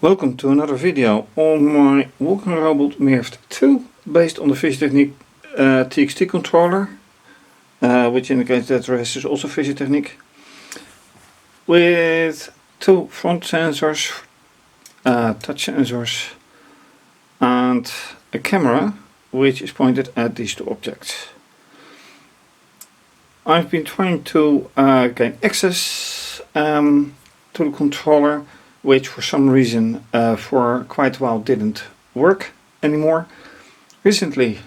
Welcome to another video on my walking robot Mirft2 based on the fischertechnik TXT controller, which indicates that the rest is also fischertechnik, with two front sensors, touch sensors and a camera which is pointed at these two objects. I've been trying to gain access to the controller, which for some reason for quite a while didn't work anymore. Recently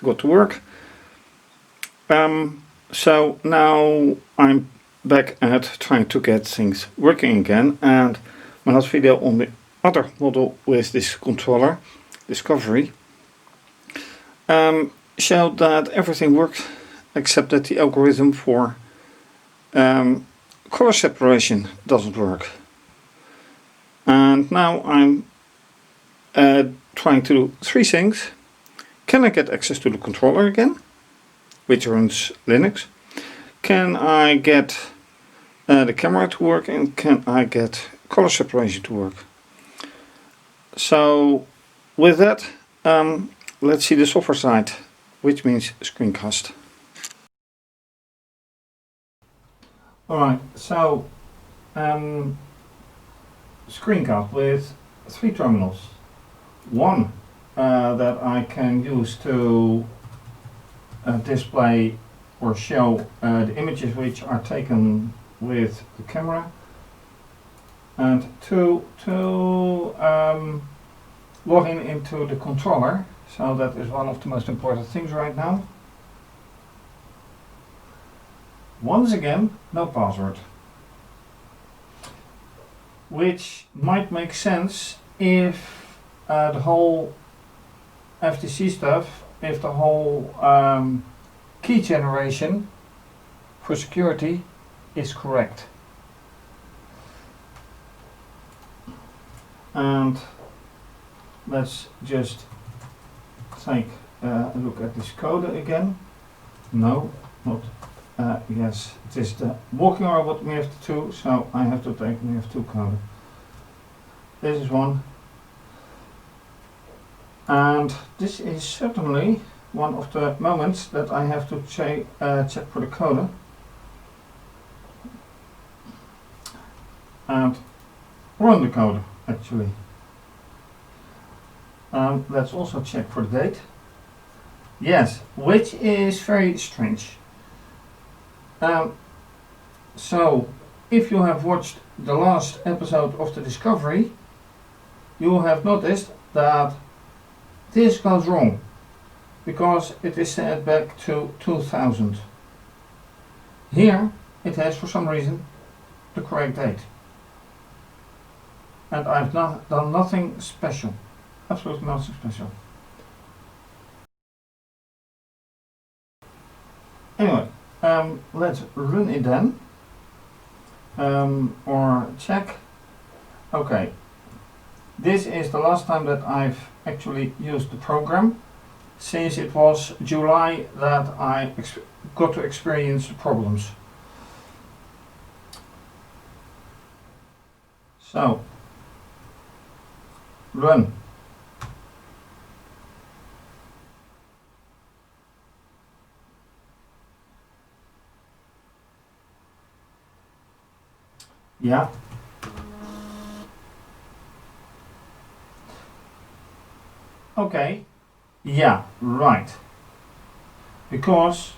got to work. So now I'm back at trying to get things working again, and my last video on the other model with this controller, Discovery, showed that everything worked except that the algorithm for color separation doesn't work. And now I'm trying to do three things. Can I get access to the controller again, which runs Linux? Can I get the camera to work, and can I get color separation to work? So with that, let's see the software side, which means screencast. Alright, so screencast with three terminals. One that I can use to display or show the images which are taken with the camera, and two to log in into the controller. So that is one of the most important things right now. Once again, no password. Which might make sense if the whole FTC stuff, if the whole key generation for security is correct. And let's just take a look at this code again. No, not. Yes, it is the walking robot Mirft2, so I have to take Mirft2 code. This is one. And this is certainly one of the moments that I have to check for the coder. And run the coder, actually. Let's also check for the date. Yes, which is very strange. So, if you have watched the last episode of the Discovery, you will have noticed that this goes wrong, because it is set back to 2000. Here it has for some reason the correct date. And I've done nothing special, absolutely nothing special. Anyway. Let's run it then, or check. Okay, this is the last time that I've actually used the program, since it was July that I got to experience the problems. So, run. Yeah. Okay. Yeah, right. Because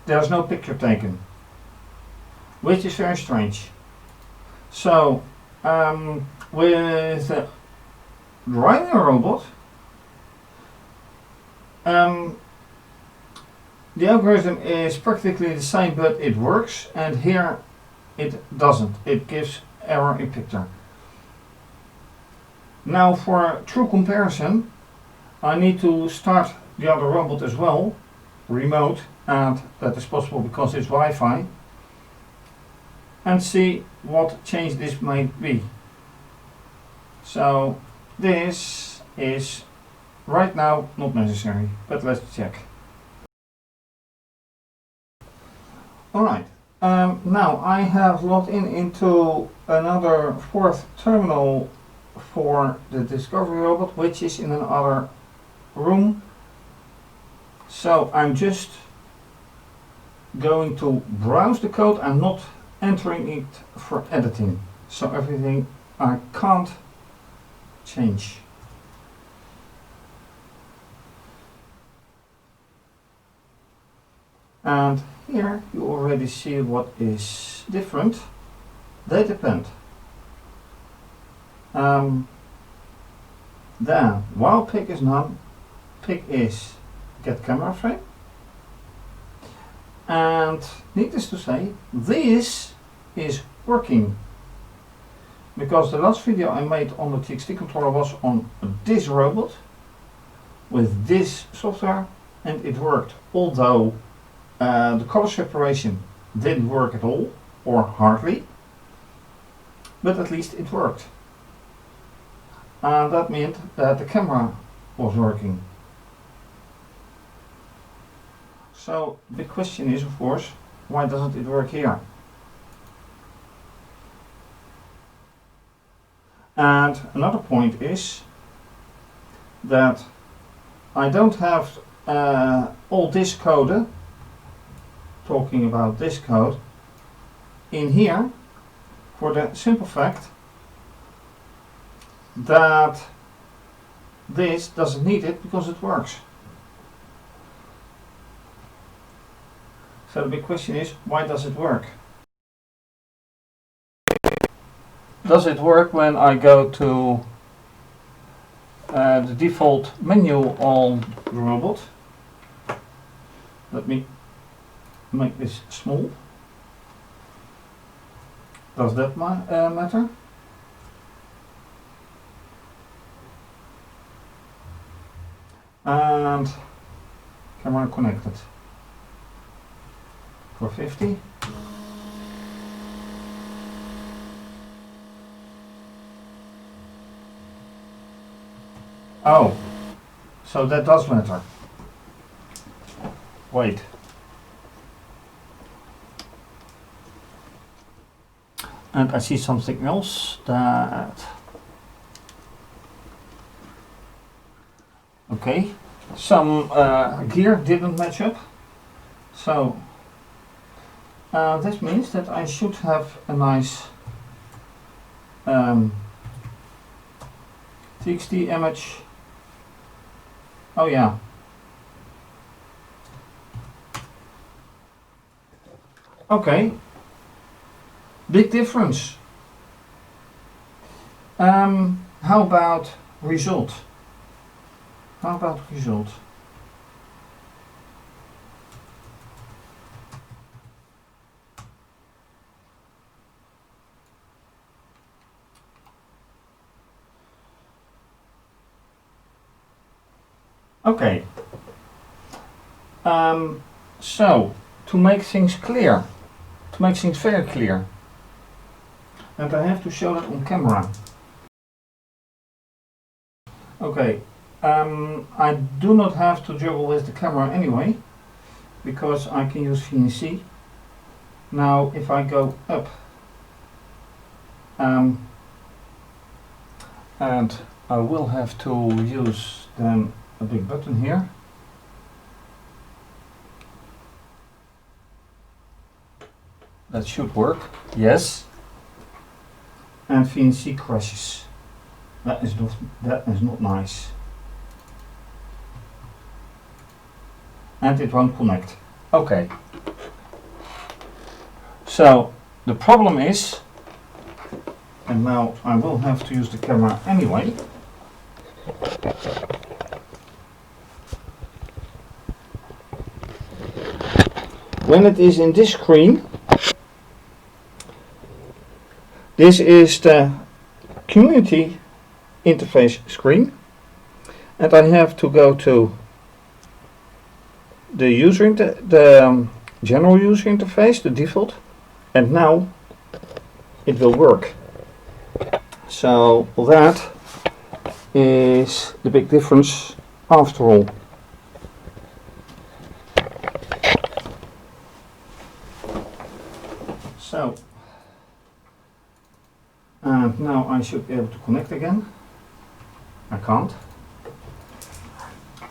there's no picture taken, which is very strange. So, with driving a robot, the algorithm is practically the same, but it works, and here it doesn't. It gives error in picture. Now, for true comparison, I need to start the other robot as well, remote, and that is possible because it's Wi-Fi, and see what change this might be. So this is right now not necessary, but let's check. Alright, Now I have logged into another fourth terminal for the Discovery robot, which is in another room. So I'm just going to browse the code and not entering it for editing. So everything I can't change. And here you already see what is different. Data pen. Then while pick is none, pick is get camera frame. And needless to say, this is working. Because the last video I made on the TXT controller was on this robot with this software, and it worked, although the color separation didn't work at all, or hardly, but at least it worked. And that meant that the camera was working. So the question is, of course, why doesn't it work here? And another point is that I don't have all this code, talking about this code, in here, for the simple fact that this doesn't need it because it works. So the big question is, why does it work? Does it work when I go to the default menu on the robot? Let me make this small. Does that matter? And camera connected for 50. Oh, so that does matter. Wait. And I see something else that... Okay, some gear didn't match up. So this means that I should have a nice TXT image. Oh yeah. Okay. Big difference. How about result? How about result? Okay. So to make things clear, to make things very clear, and I have to show that on camera. Okay, I do not have to juggle with the camera anyway, because I can use VNC. Now if I go up and I will have to use then a big button here. That should work, yes. And VNC crashes. That is not nice. And it won't connect. Okay. So the problem is, and now I will have to use the camera anyway. When it is in this screen, this is the community interface screen, and I have to go to the general user interface, the default, and now it will work. So that is the big difference after all. So, and now I should be able to connect again. I can't.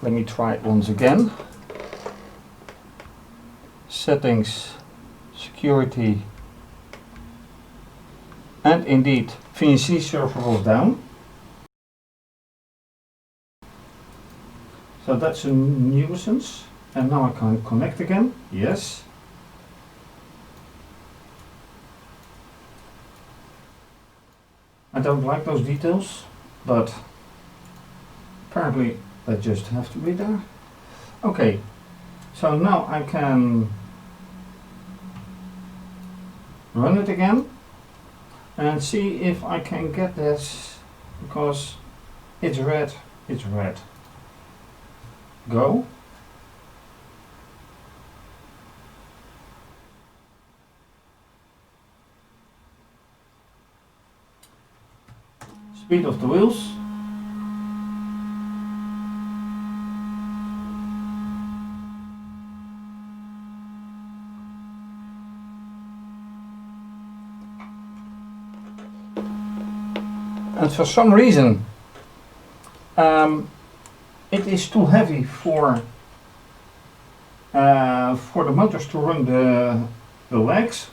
Let me try it once again. Settings, security, and indeed VNC server was down. So that's a nuisance. And now I can connect again. Yes. I don't like those details, but apparently they just have to be there. Okay, so now I can run it again and see if I can get this, because it's red, it's red. Go. Speed of the wheels. And for some reason it is too heavy for the motors to run the legs.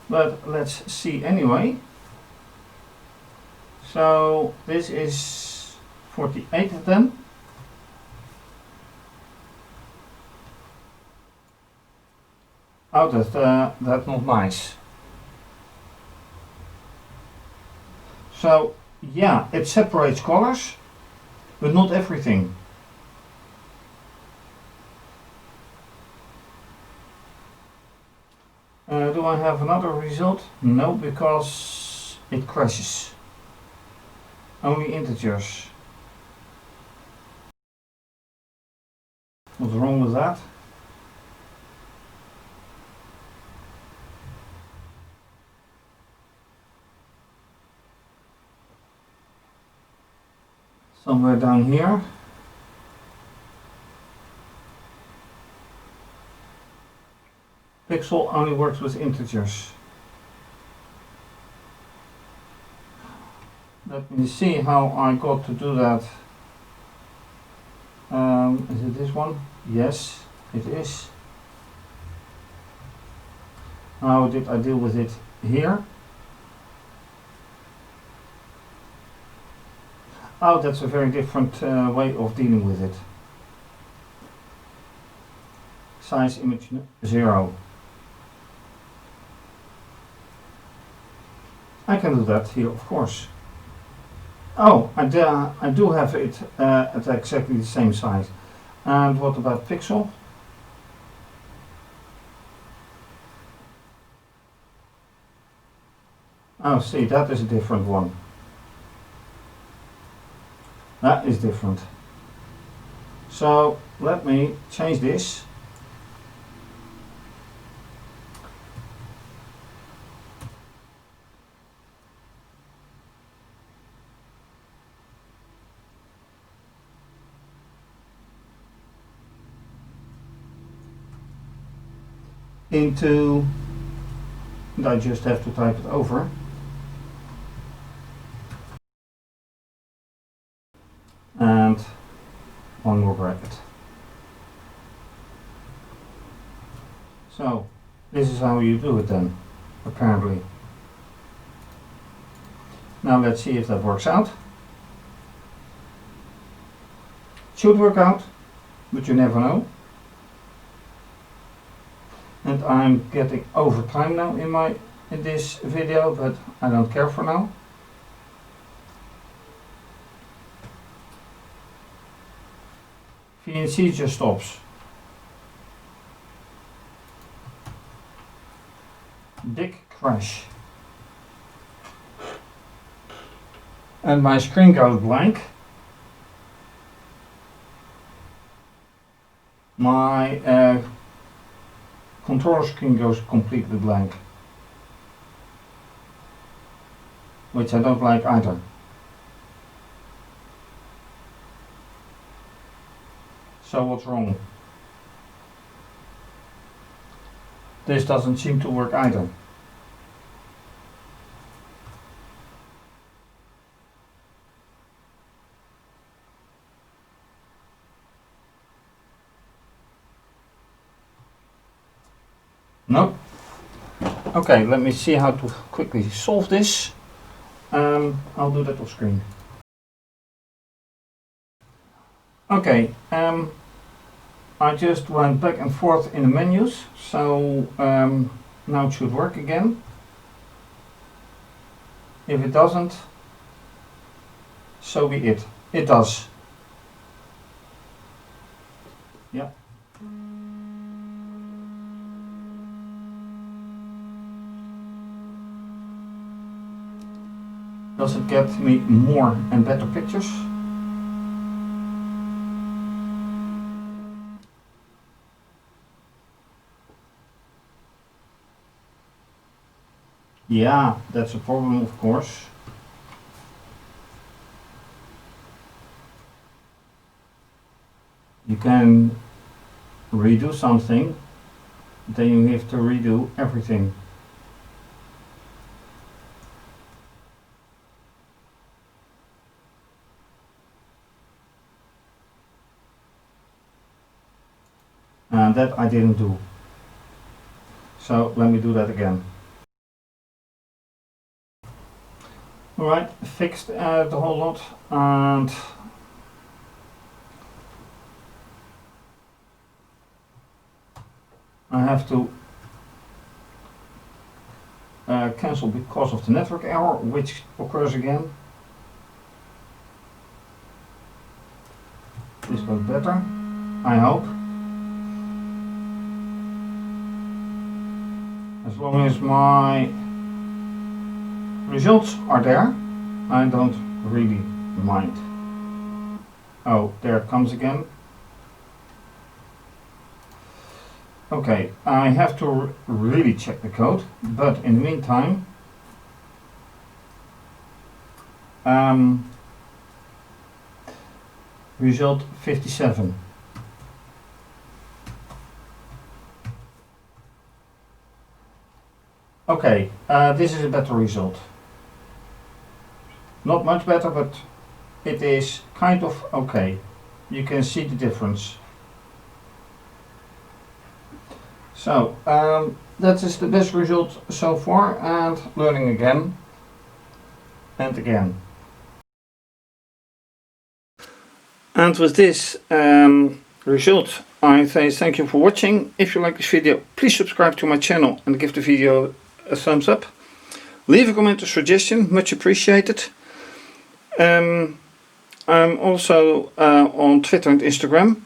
But let's see anyway. So this is 48 then. Oh, that's not nice. So yeah, it separates colors, but not everything. Do I have another result? No, because it crashes. Only integers. What's wrong with that? Somewhere down here. Pixel only works with integers. Let me see how I got to do that. Is it this one? Yes, it is. How did I deal with it here? Oh, that's a very different way of dealing with it. Size image 0. I can do that here, of course. Oh, I do have it at exactly the same size. And what about pixel? Oh, see, that is a different one. That is different. So let me change this. Into, and I just have to type it over. And one more bracket. So this is how you do it then, apparently. Now let's see if that works out. Should work out, but you never know. And I'm getting over time now in this video, but I don't care for now. VNC just stops. Big crash. And my screen goes blank. My controller screen goes completely blank, which I don't like either. So what's wrong? this doesn't seem to work either. No. Okay, let me see how to quickly solve this. I'll do that off screen. Okay, I just went back and forth in the menus, so now it should work again. If it doesn't, so be it. It does. Yeah. Does it get me more and better pictures? Yeah, that's a problem, of course. You can redo something, then you have to redo everything. And that I didn't do. So let me do that again. Alright, fixed the whole lot, and I have to cancel because of the network error, which occurs again. This goes better, I hope. As long as my results are there, I don't really mind. Oh, there it comes again. Okay, I have to really check the code, but in the meantime, result 57. Okay, this is a better result. Not much better, but it is kind of okay. You can see the difference. So, that is the best result so far, and learning again and again. And with this result, I say thank you for watching. If you like this video, please subscribe to my channel and give the video a thumbs up. Leave a comment or suggestion, much appreciated. I'm also on Twitter and Instagram.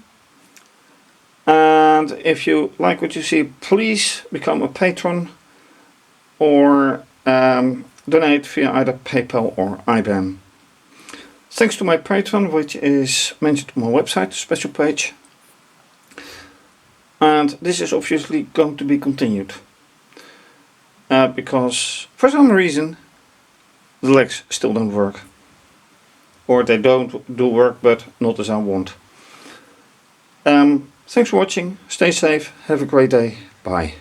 And if you like what you see, please become a patron or donate via either PayPal or IBAN. Thanks to my patron, which is mentioned on my website, special page. And this is obviously going to be continued. Because for some reason the legs still don't work. Or they don't do work, but not as I want. Thanks for watching, stay safe, have a great day, bye.